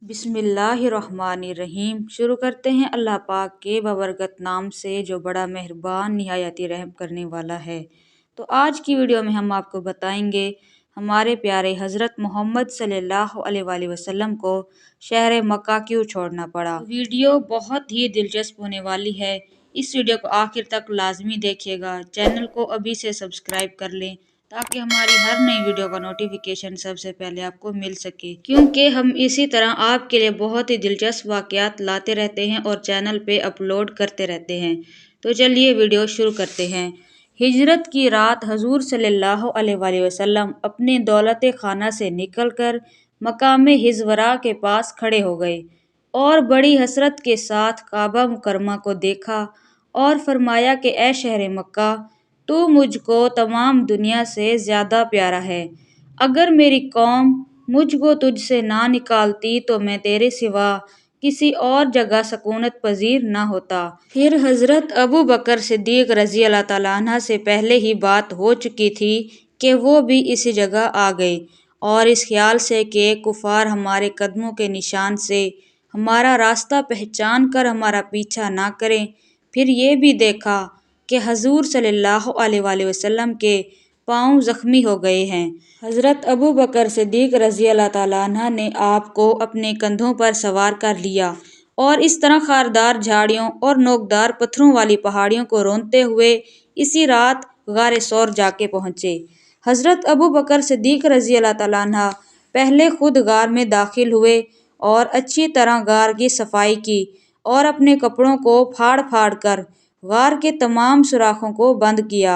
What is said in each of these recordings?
बिस्मिल्लाहिर्रहमानिर्रहीम। शुरू करते हैं अल्लाह पाक के बबरकत नाम से जो बड़ा मेहरबान निहायती रहम करने वाला है। तो आज की वीडियो में हम आपको बताएंगे हमारे प्यारे हज़रत मोहम्मद सल्लल्लाहु अलैहि वसल्लम को शहर मक्का क्यों छोड़ना पड़ा। वीडियो बहुत ही दिलचस्प होने वाली है। इस वीडियो को आखिर तक लाजमी देखिएगा। चैनल को अभी से सब्सक्राइब कर लें ताकि हमारी हर नई वीडियो का नोटिफिकेशन सबसे पहले आपको मिल सके, क्योंकि हम इसी तरह आपके लिए बहुत ही दिलचस्प वाक़यात लाते रहते हैं और चैनल पे अपलोड करते रहते हैं। तो चलिए वीडियो शुरू करते हैं। हिजरत की रात हजूर सल्लल्लाहु अलैहि वसल्लम अपने दौलत खाना से निकलकर मकाम हिजवरा के पास खड़े हो गए और बड़ी हसरत के साथ काबा मुकरमा को देखा और फरमाया कि ए शहर मक्का, तू मुझको तमाम दुनिया से ज़्यादा प्यारा है। अगर मेरी कौम मुझको तुझसे ना निकालती तो मैं तेरे सिवा किसी और जगह सकूनत पजीर ना होता। फिर हज़रत अबू बकर सिद्दीक़ रज़ी अल्लाह तआला अन्हु से पहले ही बात हो चुकी थी कि वो भी इसी जगह आ गए और इस ख्याल से कि कुफार हमारे कदमों के निशान से हमारा रास्ता पहचान कर हमारा पीछा ना करें। फिर ये भी देखा कि हजूर सल्लल्लाहु अलैहि वसल्लम के पाँव जख्मी हो गए हैं। हज़रत अबू बकर सिद्दीक़ रज़ी अल्लाह तआला अन्हु ने आपको अपने कंधों पर सवार कर लिया और इस तरह खारदार झाड़ियों और नोकदार पत्थरों वाली पहाड़ियों को रोंदते हुए इसी रात गारे सौर जाके पहुँचे। हज़रत अबू बकर सिद्दीक़ रज़ी अल्लाह तआला अन्हु पहले खुद गार में दाखिल हुए और अच्छी तरह गार की सफाई की और अपने कपड़ों को फाड़ फाड़ कर गार के तमाम सुराखों को बंद किया।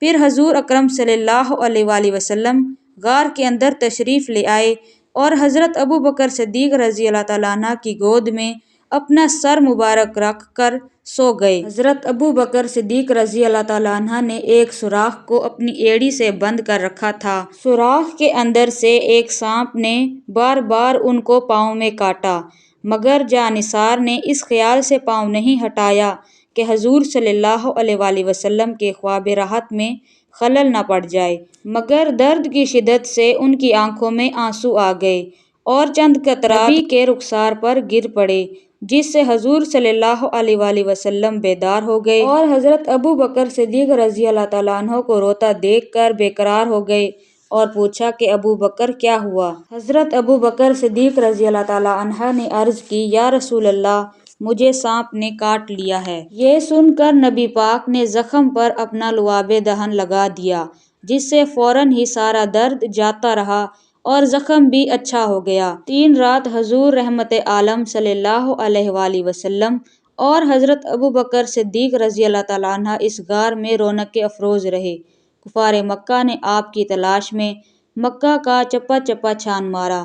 फिर हजूर अकरम सल्लल्लाहु अलैहि वसल्लम गार के अंदर तशरीफ़ ले आए और हज़रत अबू बकर सिद्दीक़ रज़ी अल्लाह तआला अन्हु की गोद में अपना सर मुबारक रख कर सो गए। हज़रत अबू बकर सिद्दीक़ रज़ी अल्लाह तआला अन्हु ने एक सुराख को अपनी एड़ी से बंद कर रखा था। सुराख के अंदर से एक सांप ने बार बार उनको पाँव में काटा, मगर जानिसार ने इस ख्याल से पाँव नहीं हटाया कि हजूर सल्लल्लाहु अलैहि वसल्लम के ख्वाब राहत में खलल न पड़ जाए, मगर दर्द की शिद्दत से उनकी आंखों में आंसू आ गए और चंद कतरात नबी के रुखसार पर गिर पड़े, जिससे हजूर सल्लल्लाहु अलैहि वसल्लम बेदार हो गए और हज़रत अबू बकर सिद्दीक़ रज़ी अल्लाह तआला अन्हु को रोता देखकर बेकरार हो गए और पूछा कि अबू बकर क्या हुआ। हज़रत अबू बकर सिद्दीक़ रज़ी अल्लाह तआला अन्हु ने अर्ज़ की, या रसूल अल्लाह, मुझे सांप ने काट लिया है। ये सुनकर नबी पाक ने जख्म पर अपना लुआबे दहन लगा दिया, जिससे फौरन ही सारा दर्द जाता रहा और जख्म भी अच्छा हो गया। 3 रात हजूर रहमत आलम सल्लल्लाहु अलैहि वसल्लम और हज़रत अबू बकर सिद्दीक़ रज़ी अल्लाह तआला अन्हु इस गार में रौनक अफरोज रहे। कुफार मक्का ने आपकी तलाश में मक्का का चप्पा चप्पा छान मारा,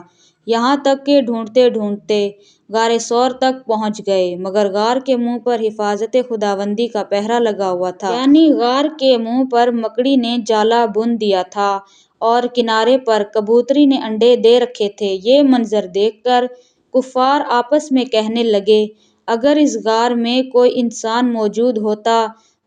यहाँ तक कि ढूंढते ढूंढते गारे सौर तक पहुँच गए, मगर गार के मुंह पर हिफाजत खुदाबंदी का पहरा लगा हुआ था, यानी गार के मुंह पर मकड़ी ने जाला बुन दिया था और किनारे पर कबूतरी ने अंडे दे रखे थे। ये मंजर देखकर कुफार आपस में कहने लगे, अगर इस गार में कोई इंसान मौजूद होता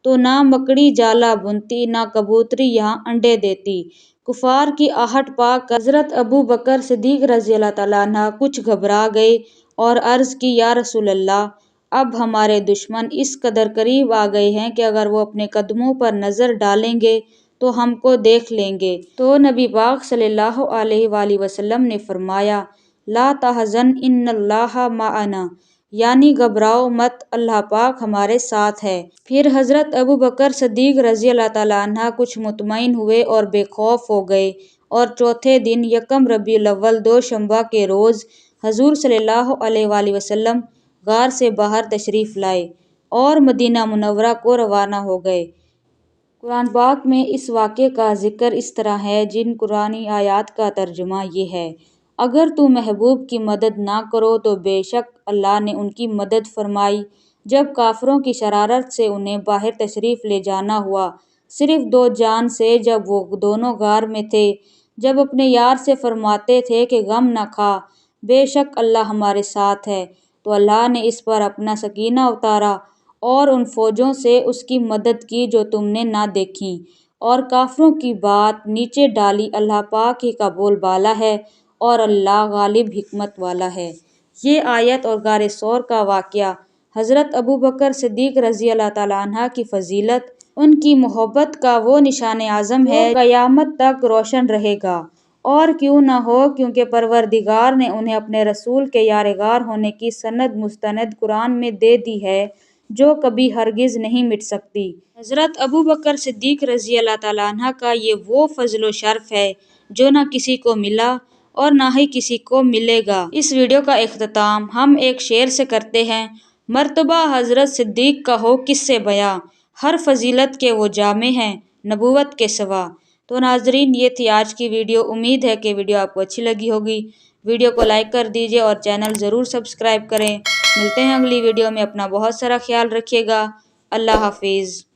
तो ना मकड़ी जाला बुनती, ना कबूतरी यहाँ अंडे देती। कुफार की आहट पाकर हज़रत अबू बकर सिद्दीक़ रज़ी अल्लाह तआला अन्हु कुछ घबरा गए और अर्ज़ की, या रसूल अल्लाह, अब हमारे दुश्मन इस कदर करीब आ गए हैं कि अगर वो अपने कदमों पर नज़र डालेंगे तो हमको देख लेंगे। तो नबी पाक सल्लल्लाहु अलैहि वसल्लम ने फरमाया, ला तहज़न इन्नल्लाह माअना, यानी घबराओ मत, अल्लाह पाक हमारे साथ है। फिर हज़रत अबू बकर सिद्दीक़ रज़ी अल्लाह तआला अन्हु कुछ मुतमईन हुए और बेखौफ हो गए और चौथे दिन यकम रबीउल अव्वल दोशंबा के रोज़ हजूर सल्लल्लाहु अलैहि वसल्लम गार से बाहर तशरीफ़ लाए और मदीना मुनव्वरा को रवाना हो गए। कुरान पाक में इस वाक़े का जिक्र इस तरह है, जिन कुरानी आयात का तर्जुमा ये है, अगर तू महबूब की मदद ना करो तो बेशक अल्लाह ने उनकी मदद फरमाई जब काफिरों की शरारत से उन्हें बाहर तशरीफ़ ले जाना हुआ, सिर्फ 2 जान से, जब वो दोनों गार में थे, जब अपने यार से फरमाते थे कि गम न खा, बेशक अल्लाह हमारे साथ है। तो अल्लाह ने इस पर अपना सकीना उतारा और उन फौजों से उसकी मदद की जो तुमने ना देखी और काफिरों की बात नीचे डाली। अल्लाह पाक ही का बोलबाला है और अल्लाह गालिब हिकमत वाला है। یہ آیت اور غار ثور کا واقعہ حضرت ابوبکر صدیق رضی اللہ تعالیٰ عنہ کی فضیلت، ان کی محبت کا وہ نشان اعظم ہے جو قیامت تک روشن رہے گا۔ اور کیوں نہ ہو، کیونکہ پروردگار نے انہیں اپنے رسول کے یارغار ہونے کی سند مستند قرآن میں دے دی ہے، جو کبھی ہرگز نہیں مٹ سکتی۔ حضرت ابوبکر صدیق رضی اللہ تعالیٰ عنہ کا یہ وہ فضل و شرف ہے جو نہ کسی کو ملا اور نہ ہی کسی کو ملے گا۔ اس ویڈیو کا اختتام ہم ایک شعر سے کرتے ہیں: مرتبہ حضرت صدیق کا ہو کس سے بیاں، ہر فضیلت کے وہ جامع ہیں نبوت کے سوا۔ تو ناظرین، یہ تھی آج کی ویڈیو۔ امید ہے کہ ویڈیو آپ کو اچھی لگی ہوگی۔ ویڈیو کو لائک کر دیجیے اور چینل ضرور سبسکرائب کریں۔ ملتے ہیں اگلی ویڈیو میں، اپنا بہت سارا خیال رکھیے گا۔ اللہ حافظ۔